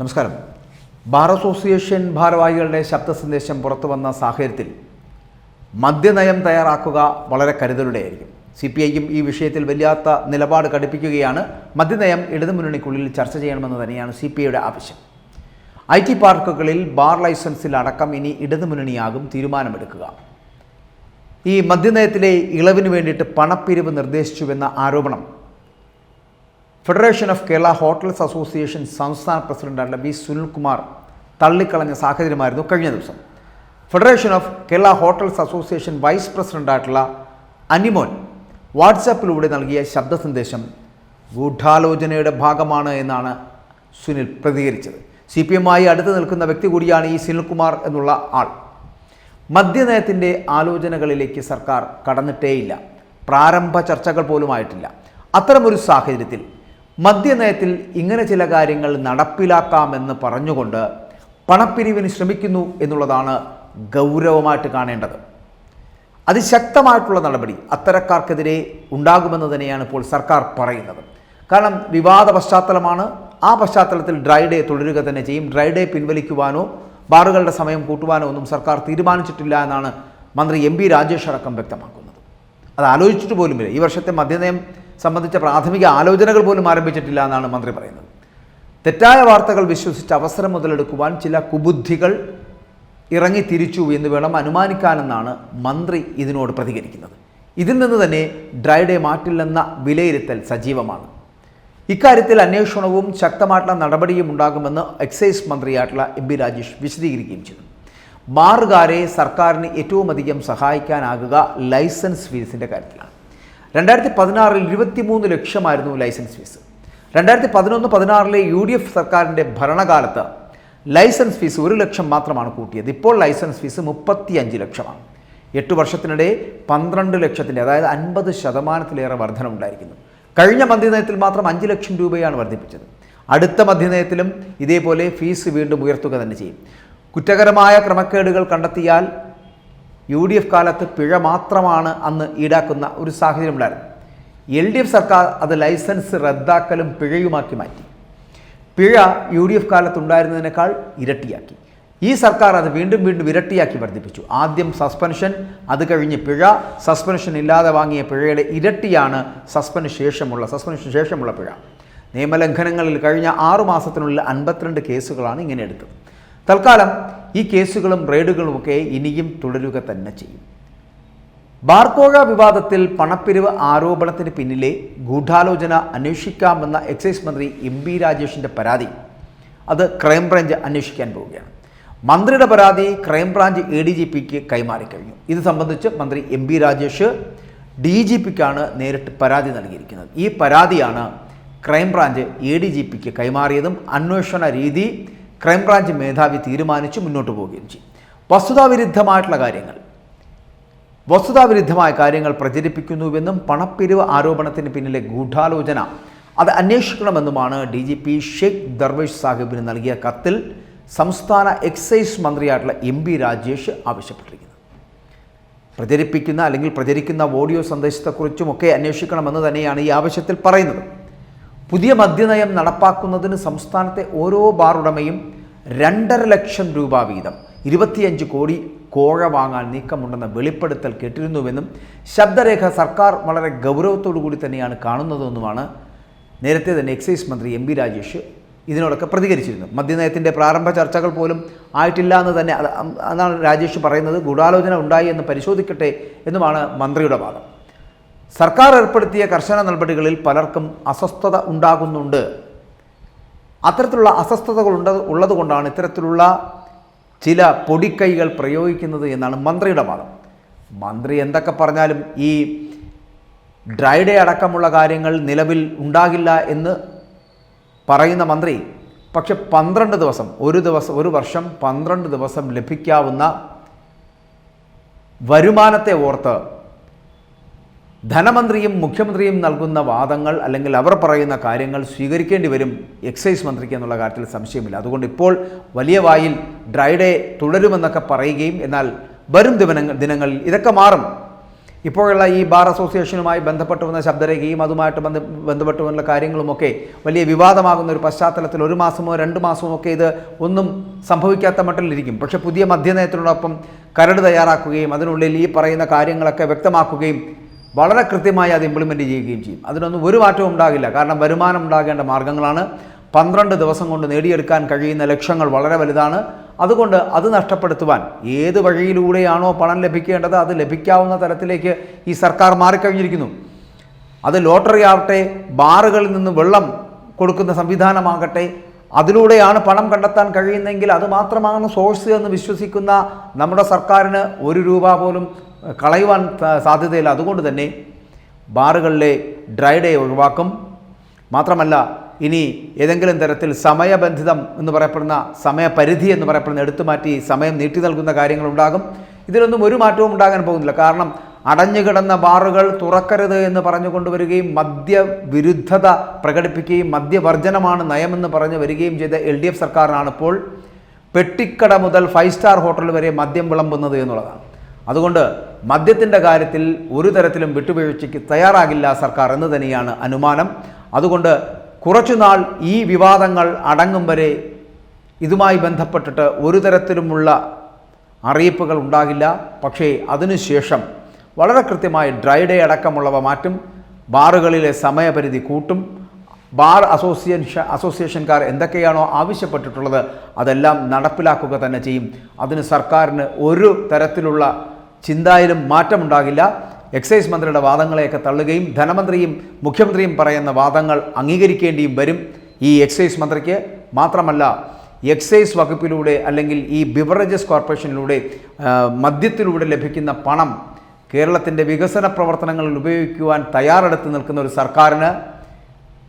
നമസ്കാരം. Bar association ഭാരവാഹികളുടെ ശബ്ദ സന്ദേശം പുറത്തു വന്ന സാഹചര്യത്തിൽ മദ്യനയം തയ്യാറാക്കുക വളരെ കരുതലുടെയായിരിക്കും. CPIയും ഈ വിഷയത്തിൽ വല്ലാത്ത നിലപാട് കടുപ്പിക്കുകയാണ്. മദ്യനയം ഇടതുമുന്നണിക്കുള്ളിൽ ചർച്ച ചെയ്യണമെന്ന് തന്നെയാണ് CPIയുടെ ആവശ്യം. IT പാർക്കുകളിൽ ബാർ ലൈസൻസിൽ അടക്കം ഇനി ഇടതുമുന്നണിയാകും തീരുമാനമെടുക്കുക. ഈ മദ്യനയത്തിലെ ഇളവിന് വേണ്ടിയിട്ട് പണപ്പിരിവ് നിർദ്ദേശിച്ചുവെന്ന ആരോപണം federation of Kerala hotels association സംസ്ഥാന പ്രസിഡന്റായിട്ടുള്ള B. സുനിൽകുമാർ തള്ളിക്കളഞ്ഞ സാഹചര്യമായിരുന്നു കഴിഞ്ഞ ദിവസം. Federation of Kerala hotels association vice പ്രസിഡന്റായിട്ടുള്ള അനിമോൻ വാട്സാപ്പിലൂടെ നൽകിയ ശബ്ദ സന്ദേശം ഗൂഢാലോചനയുടെ ഭാഗമാണ് എന്നാണ് സുനിൽ പ്രതികരിച്ചത്. CPIയുമായി അടുത്ത് നിൽക്കുന്ന വ്യക്തി കൂടിയാണ് ഈ സുനിൽകുമാർ എന്നുള്ള ആൾ. മദ്യനയത്തിൻ്റെ ആലോചനകളിലേക്ക് സർക്കാർ കടന്നിട്ടേയില്ല. പ്രാരംഭ ചർച്ചകൾ പോലുമായിട്ടില്ല. അത്തരമൊരു സാഹചര്യത്തിൽ മദ്യനയത്തിൽ ഇങ്ങനെ ചില കാര്യങ്ങൾ നടപ്പിലാക്കാമെന്ന് പറഞ്ഞുകൊണ്ട് പണപ്പിരിവിന് ശ്രമിക്കുന്നു എന്നുള്ളതാണ് ഗൗരവമായിട്ട് കാണേണ്ടത്. അതിശക്തമായിട്ടുള്ള നടപടി അത്തരക്കാർക്കെതിരെ ഉണ്ടാകുമെന്ന് തന്നെയാണ് ഇപ്പോൾ സർക്കാർ പറയുന്നത്. കാരണം വിവാദ പശ്ചാത്തലമാണ്. ആ പശ്ചാത്തലത്തിൽ ഡ്രൈ ഡേ തുടരുക തന്നെ ചെയ്യും. ഡ്രൈ ഡേ പിൻവലിക്കുവാനോ ബാറുകളുടെ സമയം കൂട്ടുവാനോ ഒന്നും സർക്കാർ തീരുമാനിച്ചിട്ടില്ല എന്നാണ് മന്ത്രി MP രാജേഷ് അടക്കം വ്യക്തമാക്കുന്നത്. അത് ആലോചിച്ചിട്ട് പോലുമില്ല. ഈ വർഷത്തെ മദ്യനയം സംബന്ധിച്ച പ്രാഥമിക ആലോചനകൾ പോലും ആരംഭിച്ചിട്ടില്ല എന്നാണ് മന്ത്രി പറയുന്നത്. തെറ്റായ വാർത്തകൾ വിശ്വസിച്ച് അവസരം മുതലെടുക്കുവാൻ ചില കുബുദ്ധികൾ ഇറങ്ങി തിരിച്ചു എന്ന് വേണം അനുമാനിക്കാനെന്നാണ് മന്ത്രി ഇതിനോട് പ്രതികരിക്കുന്നത്. ഇതിൽ നിന്ന് തന്നെ ഡ്രൈ ഡേ മാറ്റില്ലെന്ന വിലയിരുത്തൽ സജീവമാണ്. ഇക്കാര്യത്തിൽ അന്വേഷണവും ശക്തമായിട്ടുള്ള നടപടിയും ഉണ്ടാകുമെന്ന് എക്സൈസ് മന്ത്രിയായിട്ടുള്ള MP രാജേഷ് വിശദീകരിക്കുകയും ചെയ്തു. ബാറുകാരെ സർക്കാരിന് ഏറ്റവും അധികം സഹായിക്കാനാകുക ലൈസൻസ് ഫീസിൻ്റെ കാര്യത്തിലാണ്. 2016 23 ലക്ഷമായിരുന്നു ലൈസൻസ് ഫീസ്. 2011-16 UDF സർക്കാരിൻ്റെ ഭരണകാലത്ത് ലൈസൻസ് ഫീസ് 1 ലക്ഷം മാത്രമാണ് കൂട്ടിയത്. ഇപ്പോൾ ലൈസൻസ് ഫീസ് 35 ലക്ഷമാണ്. 8 വർഷത്തിനിടെ 12 ലക്ഷത്തിൻ്റെ, അതായത് 50% വർധനമുണ്ടായിരിക്കുന്നു. കഴിഞ്ഞ മദ്യനയത്തിൽ മാത്രം 5 ലക്ഷം രൂപയാണ് വർദ്ധിപ്പിച്ചത്. അടുത്ത മദ്യനയത്തിലും ഇതേപോലെ ഫീസ് വീണ്ടും ഉയർത്തുക തന്നെ ചെയ്യും. കുറ്റകരമായ ക്രമക്കേടുകൾ കണ്ടെത്തിയാൽ UDF കാലത്ത് പിഴ മാത്രമാണ് അന്ന് ഈടാക്കുന്ന ഒരു സാഹചര്യം ഉണ്ടായിരുന്നു. LDF സർക്കാർ അത് ലൈസൻസ് റദ്ദാക്കലും പിഴയുമാക്കി മാറ്റി. പിഴ UDF കാലത്തുണ്ടായിരുന്നതിനേക്കാൾ ഇരട്ടിയാക്കി. ഈ സർക്കാർ അത് വീണ്ടും ഇരട്ടിയാക്കി വർദ്ധിപ്പിച്ചു. ആദ്യം സസ്പെൻഷൻ, അത് കഴിഞ്ഞ് പിഴ. സസ്പെൻഷൻ ഇല്ലാതെ വാങ്ങിയ പിഴയുടെ ഇരട്ടിയാണ് സസ്പെൻഷന് ശേഷമുള്ള പിഴ. നിയമലംഘനങ്ങളിൽ കഴിഞ്ഞ 6 മാസത്തിനുള്ളിൽ 52 കേസുകളാണ് ഇങ്ങനെ എടുത്തത്. തൽക്കാലം ഈ കേസുകളും റെയ്ഡുകളുമൊക്കെ ഇനിയും തുടരുക തന്നെ ചെയ്യും. ബാർക്കോഴ വിവാദത്തിൽ പണപ്പിരിവ് ആരോപണത്തിന് പിന്നിലെ ഗൂഢാലോചന അന്വേഷിക്കാമെന്ന എക്സൈസ് മന്ത്രി MP രാജേഷിൻ്റെ പരാതി അത് ക്രൈംബ്രാഞ്ച് അന്വേഷിക്കാൻ പോവുകയാണ്. മന്ത്രിയുടെ പരാതി ക്രൈംബ്രാഞ്ച് ADGPക്ക് കൈമാറിക്കഴിഞ്ഞു. ഇത് സംബന്ധിച്ച് മന്ത്രി MP രാജേഷ് DGPക്കാണ് നേരിട്ട് പരാതി നൽകിയിരിക്കുന്നത്. ഈ പരാതിയാണ് ക്രൈംബ്രാഞ്ച് ADGPക്ക് കൈമാറിയതും അന്വേഷണ രീതി ക്രൈംബ്രാഞ്ച് മേധാവി തീരുമാനിച്ച് മുന്നോട്ട് പോവുകയും ചെയ്യും. വസ്തുതാവിരുദ്ധമായ കാര്യങ്ങൾ പ്രചരിപ്പിക്കുന്നുവെന്നും പണപ്പിരിവ് ആരോപണത്തിന് പിന്നിലെ ഗൂഢാലോചന അത് അന്വേഷിക്കണമെന്നുമാണ് DGP ഷെയ്ഖ് ദർവേഷ് സാഹിബിന് നൽകിയ കത്തിൽ സംസ്ഥാന എക്സൈസ് മന്ത്രിയായിട്ടുള്ള MP രാജേഷ് ആവശ്യപ്പെട്ടിരിക്കുന്നത്. പ്രചരിക്കുന്ന ഓഡിയോ സന്ദേശത്തെക്കുറിച്ചുമൊക്കെ അന്വേഷിക്കണമെന്ന് തന്നെയാണ് ഈ ആവശ്യത്തിൽ പറയുന്നത്. പുതിയ മദ്യനയം നടപ്പാക്കുന്നതിന് സംസ്ഥാനത്തെ ഓരോ ബാർ ഉടമയും 2.5 ലക്ഷം രൂപ വീതം 25 കോടി കോഴ വാങ്ങാൻ നീക്കമുണ്ടെന്ന വെളിപ്പെടുത്തൽ കേട്ടിരുന്നുവെന്നും ശബ്ദരേഖ സർക്കാർ വളരെ ഗൗരവത്തോടു കൂടി തന്നെയാണ് കാണുന്നതെന്നുമാണ് നേരത്തെ തന്നെ എക്സൈസ് മന്ത്രി MP രാജേഷ് ഇതിനോടൊക്കെ പ്രതികരിച്ചിരുന്നു. മദ്യനയത്തിൻ്റെ പ്രാരംഭ ചർച്ചകൾ പോലും ആയിട്ടില്ല എന്ന് തന്നെ അതാണ് രാജേഷ് പറയുന്നത്. ഗൂഢാലോചന ഉണ്ടായി എന്ന് പരിശോധിക്കട്ടെ എന്നുമാണ് മന്ത്രിയുടെ വാദം. സർക്കാർ ഏർപ്പെടുത്തിയ കർശന നടപടികളിൽ പലർക്കും അസ്വസ്ഥത ഉണ്ടാകുന്നുണ്ട്. അത്തരത്തിലുള്ള അസ്വസ്ഥതകൾ ഉള്ളതുകൊണ്ടാണ് ഇത്തരത്തിലുള്ള ചില പൊടിക്കൈകൾ പ്രയോഗിക്കുന്നത് എന്നാണ് മന്ത്രിയുടെ വാദം. മന്ത്രി എന്തൊക്കെ പറഞ്ഞാലും ഈ ഡ്രൈ ഡേ അടക്കമുള്ള കാര്യങ്ങൾ നിലവിൽ ഉണ്ടാകില്ല എന്ന് പറയുന്ന മന്ത്രി പക്ഷെ 12 ദിവസം, ഒരു വർഷം 12 ദിവസം ലഭിക്കാവുന്ന വരുമാനത്തെ ഓർത്ത് ധനമന്ത്രിയും മുഖ്യമന്ത്രിയും നൽകുന്ന വാദങ്ങൾ അല്ലെങ്കിൽ അവർ പറയുന്ന കാര്യങ്ങൾ സ്വീകരിക്കേണ്ടി വരും എക്സൈസ് മന്ത്രിക്ക് എന്നുള്ള കാര്യത്തിൽ സംശയമില്ല. അതുകൊണ്ട് ഇപ്പോൾ വലിയ വായിൽ ഡ്രൈ ഡേ തുടരുമെന്നൊക്കെ പറയുകയും എന്നാൽ വരും ദിനങ്ങളിൽ ഇതൊക്കെ മാറും. ഇപ്പോഴുള്ള ഈ ബാർ അസോസിയേഷനുമായി ബന്ധപ്പെട്ട് വന്ന ശബ്ദരേഖയും അതുമായിട്ട് ബന്ധപ്പെട്ട് വന്ന കാര്യങ്ങളുമൊക്കെ വലിയ വിവാദമാകുന്ന ഒരു പശ്ചാത്തലത്തിൽ 1 മാസമോ 2 മാസമോ ഒക്കെ ഇത് ഒന്നും സംഭവിക്കാത്ത മട്ടിലിരിക്കും. പക്ഷേ പുതിയ മദ്യനയത്തിനോടൊപ്പം കരട് തയ്യാറാക്കുകയും അതിനുള്ളിൽ ഈ പറയുന്ന കാര്യങ്ങളൊക്കെ വ്യക്തമാക്കുകയും വളരെ കൃത്യമായി അത് ഇംപ്ലിമെൻറ്റ് ചെയ്യുകയും ചെയ്യും. അതിനൊന്നും ഒരു മാറ്റവും ഉണ്ടാകില്ല. കാരണം വരുമാനം ഉണ്ടാകേണ്ട മാർഗ്ഗങ്ങളാണ്. 12 ദിവസം കൊണ്ട് നേടിയെടുക്കാൻ കഴിയുന്ന ലക്ഷ്യങ്ങൾ വളരെ വലുതാണ്. അതുകൊണ്ട് അത് നഷ്ടപ്പെടുത്തുവാൻ ഏത് വഴിയിലൂടെയാണോ പണം ലഭിക്കേണ്ടത് അത് ലഭിക്കാവുന്ന തരത്തിലേക്ക് ഈ സർക്കാർ മാറിക്കഴിഞ്ഞിരിക്കുന്നു. അത് ലോട്ടറി ആവട്ടെ, ബാറുകളിൽ നിന്ന് വെള്ളം കൊടുക്കുന്ന സംവിധാനമാകട്ടെ, അതിലൂടെയാണ് പണം കണ്ടെത്താൻ കഴിയുന്നെങ്കിൽ അത് മാത്രമാണ് സോഴ്സ് എന്ന് വിശ്വസിക്കുന്ന നമ്മുടെ സർക്കാരിന് 1 രൂപ പോലും കളയുവാൻ സാധ്യതയില്ല. അതുകൊണ്ട് തന്നെ ബാറുകളിലെ ഡ്രൈ ഡേ ഒഴിവാക്കും. മാത്രമല്ല ഇനി ഏതെങ്കിലും തരത്തിൽ സമയബന്ധിതം എന്ന് പറയപ്പെടുന്ന സമയപരിധി എന്ന് പറയപ്പെടുന്ന എടുത്തുമാറ്റി സമയം നീട്ടി നൽകുന്ന കാര്യങ്ങളുണ്ടാകും. ഇതിലൊന്നും ഒരു മാറ്റവും ഉണ്ടാകാൻ പോകുന്നില്ല. കാരണം അടഞ്ഞുകിടന്ന ബാറുകൾ തുറക്കരുത് എന്ന് പറഞ്ഞുകൊണ്ടുവരികയും മദ്യവിരുദ്ധത പ്രകടിപ്പിക്കുകയും മദ്യവർജനമാണ് നയമെന്ന് പറഞ്ഞു വരികയും ചെയ്ത LDF സർക്കാരിനാണ് ഇപ്പോൾ പെട്ടിക്കട മുതൽ 5 സ്റ്റാർ ഹോട്ടൽ വരെ മദ്യം വിളമ്പുന്നത് എന്നുള്ളതാണ്. അതുകൊണ്ട് മദ്യത്തിൻ്റെ കാര്യത്തിൽ ഒരു തരത്തിലും വിട്ടുവീഴ്ചയ്ക്ക് തയ്യാറാകില്ല സർക്കാർ എന്ന് തന്നെയാണ് അനുമാനം. അതുകൊണ്ട് കുറച്ചുനാൾ ഈ വിവാദങ്ങൾ അടങ്ങും വരെ ഇതുമായി ബന്ധപ്പെട്ടിട്ട് ഒരു തരത്തിലുമുള്ള അറിയിപ്പുകൾ ഉണ്ടാകില്ല. പക്ഷേ അതിനുശേഷം വളരെ കൃത്യമായി ഡ്രൈ ഡേ അടക്കമുള്ളവ മാറ്റും. ബാറുകളിലെ സമയപരിധി കൂട്ടും. ബാർ അസോസിയേഷൻകാർ എന്തൊക്കെയാണോ ആവശ്യപ്പെട്ടിട്ടുള്ളത് അതെല്ലാം നടപ്പിലാക്കുക തന്നെ ചെയ്യും. അതിന് സർക്കാരിന് ഒരു തരത്തിലുള്ള ചിന്തയിലും മാറ്റമുണ്ടാകില്ല. എക്സൈസ് മന്ത്രിയുടെ വാദങ്ങളെയൊക്കെ തള്ളുകയും ധനമന്ത്രിയും മുഖ്യമന്ത്രിയും പറയുന്ന വാദങ്ങൾ അംഗീകരിക്കേണ്ടിയും വരും ഈ എക്സൈസ് മന്ത്രിക്ക്. മാത്രമല്ല എക്സൈസ് വകുപ്പിലൂടെ അല്ലെങ്കിൽ ഈ ബിവറേജസ് കോർപ്പറേഷനിലൂടെ മദ്യത്തിലൂടെ ലഭിക്കുന്ന പണം കേരളത്തിൻ്റെ വികസന പ്രവർത്തനങ്ങളിൽ ഉപയോഗിക്കുവാൻ തയ്യാറെടുത്ത് നിൽക്കുന്ന ഒരു സർക്കാരിന്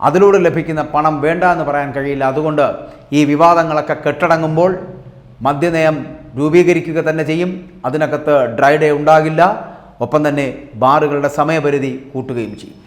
അതിലൂടെ ലഭിക്കുന്ന പണം വേണ്ട എന്ന് പറയാൻ കഴിയില്ല. അതുകൊണ്ട് ഈ വിവാദങ്ങളൊക്കെ കെട്ടടങ്ങുമ്പോൾ മദ്യനയം രൂപീകരിക്കുക തന്നെ ചെയ്യും. അതിനകത്ത് ഡ്രൈ ഡേ ഉണ്ടാകില്ല. ഒപ്പം തന്നെ ബാറുകളുടെ സമയപരിധി കൂട്ടുകയും ചെയ്യും.